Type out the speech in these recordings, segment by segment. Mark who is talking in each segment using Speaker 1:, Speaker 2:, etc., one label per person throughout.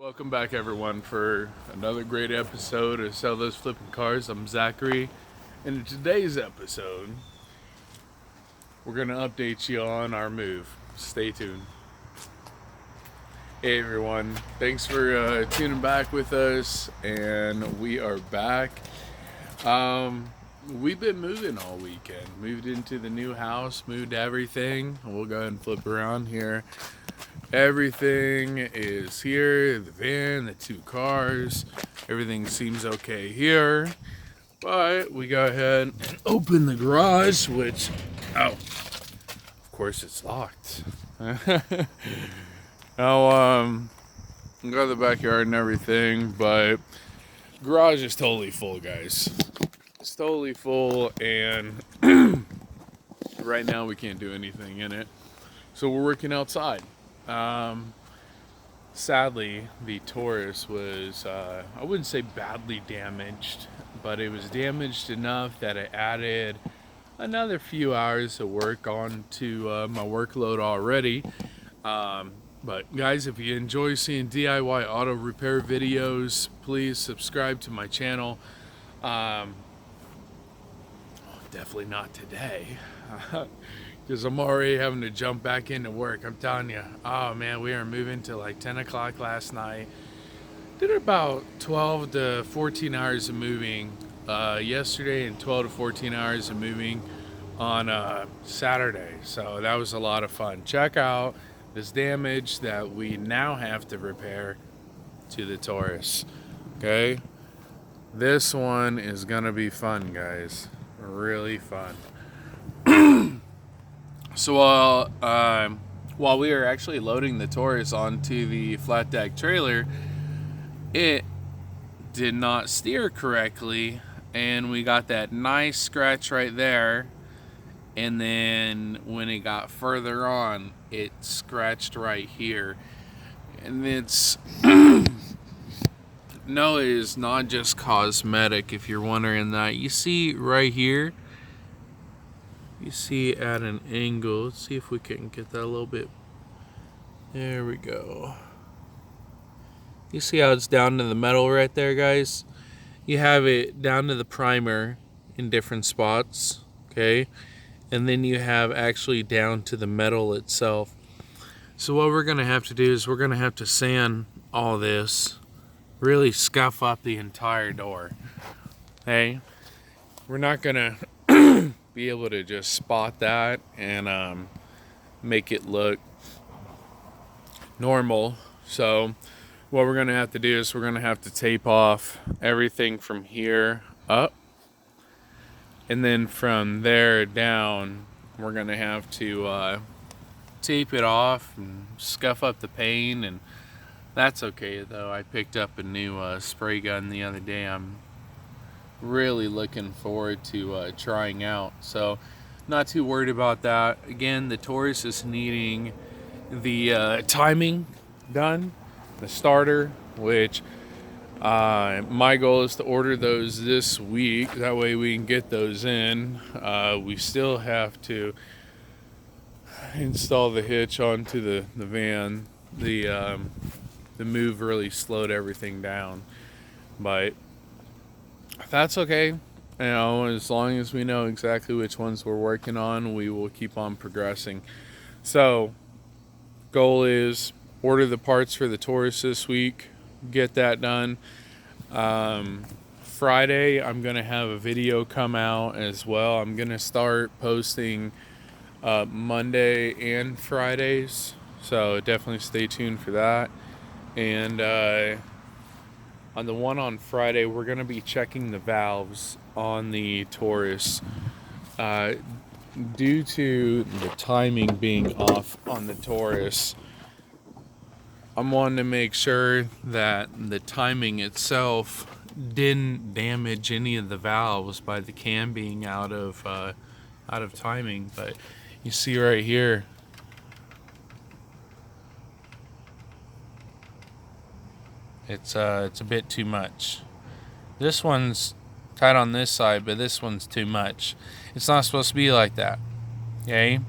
Speaker 1: Welcome back, everyone, for another great episode of Sell Those Flipping Cars. I'm Zachary, and in today's episode, we're going to update you on our move. Stay tuned. Hey, everyone. Thanks for tuning back with us, and we are back. We've been moving all weekend. Moved into the new house, moved everything. We'll go ahead and flip around here. Everything is here, the van, the two cars, everything seems okay here, but we go ahead and open the garage, which, of course it's locked. Now, got the backyard and everything, but garage is totally full, guys. It's totally full, and right now we can't do anything in it, so we're working outside. Sadly, the Taurus was, I wouldn't say badly damaged, but it was damaged enough that it added another few hours of work on to my workload already. But guys, if you enjoy seeing DIY auto repair videos, please subscribe to my channel. Definitely not today. Because I'm already having to jump back into work. I'm telling you, oh man, we were moving till like 10 o'clock last night. Did about 12 to 14 hours of moving yesterday, and 12 to 14 hours of moving on Saturday. So that was a lot of fun. Check out this damage that we now have to repair to the Taurus. Okay, this one is gonna be fun, guys. Really fun. So while we were actually loading the Taurus onto the flat deck trailer, it did not steer correctly, and we got that nice scratch right there. And then when it got further on, it scratched right here. And it's no, it is not just cosmetic, if you're wondering that. You see right here, you see at an angle. Let's see if we can get that a little bit. There we go. You see how it's down to the metal right there, guys? You have it down to the primer in different spots, okay? And then you have actually down to the metal itself. So what we're gonna have to do is we're gonna have to sand all this, really scuff up the entire door, okay? We're not gonna be able to just spot that and make it look normal. So what we're gonna have to do is we're gonna have to tape off everything from here up, and then from there down we're gonna have to tape it off and scuff up the paint. And that's okay though. I picked up a new spray gun the other day. I'm really looking forward to trying out, so not too worried about that. Again, the Taurus is needing the timing done, the starter, which my goal is to order those this week. That way we can get those in. We still have to install the hitch onto the van. The move really slowed everything down, but that's okay. You know, as long as we know exactly which ones we're working on, we will keep on progressing. So, goal is order the parts for the Taurus this week, get that done. Friday, I'm going to have a video come out as well. I'm going to start posting Monday and Fridays, so definitely stay tuned for that. And on the one on Friday, we're going to be checking the valves on the Taurus. Due to the timing being off on the Taurus, I'm wanting to make sure that the timing itself didn't damage any of the valves by the cam being out of timing. But you see right here, it's a bit too much. This one's tight on this side, but this one's too much. It's not supposed to be like that, okay?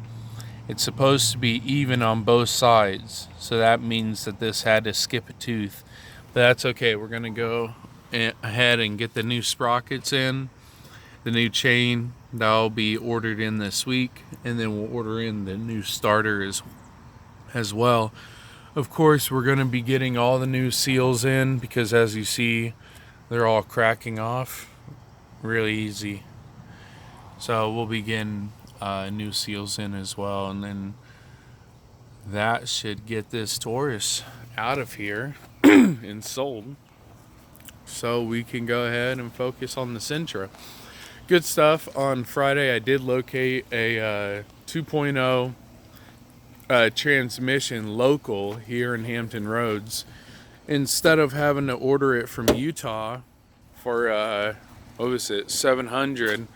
Speaker 1: It's supposed to be even on both sides, so that means that this had to skip a tooth. But that's okay. We're gonna go ahead and get the new sprockets in, the new chain that'll be ordered in this week, and then we'll order in the new starter as well. Of course, we're gonna be getting all the new seals in because, as you see, they're all cracking off really easy. So we'll be getting new seals in as well, and then that should get this Taurus out of here and sold, so we can go ahead and focus on the Sentra. Good stuff. On Friday I did locate a 2.0 transmission local here in Hampton Roads. Instead of having to order it from Utah for what was it, $700,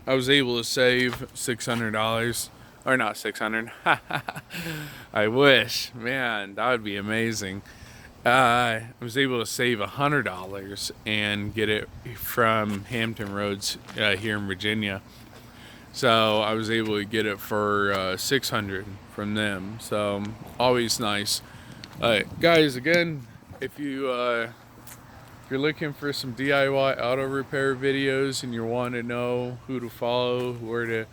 Speaker 1: I was able to save $600, or not 600. I wish, man, that would be amazing. I was able to save $100 and get it from Hampton Roads here in Virginia. So I was able to get it for $600 from them. So always nice. Guys, again, if you're looking for some DIY auto repair videos and you want to know who to follow, where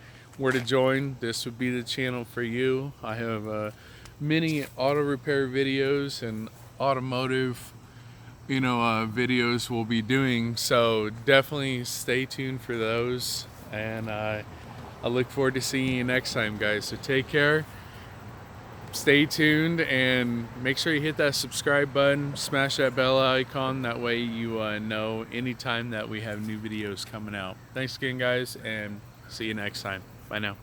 Speaker 1: to join, this would be the channel for you. I have many auto repair videos and automotive videos we'll be doing, so definitely stay tuned for those, and I look forward to seeing you next time, guys. So take care, stay tuned, and make sure you hit that subscribe button, smash that bell icon, that way you know anytime that we have new videos coming out. Thanks again, guys, and see you next time. Bye now.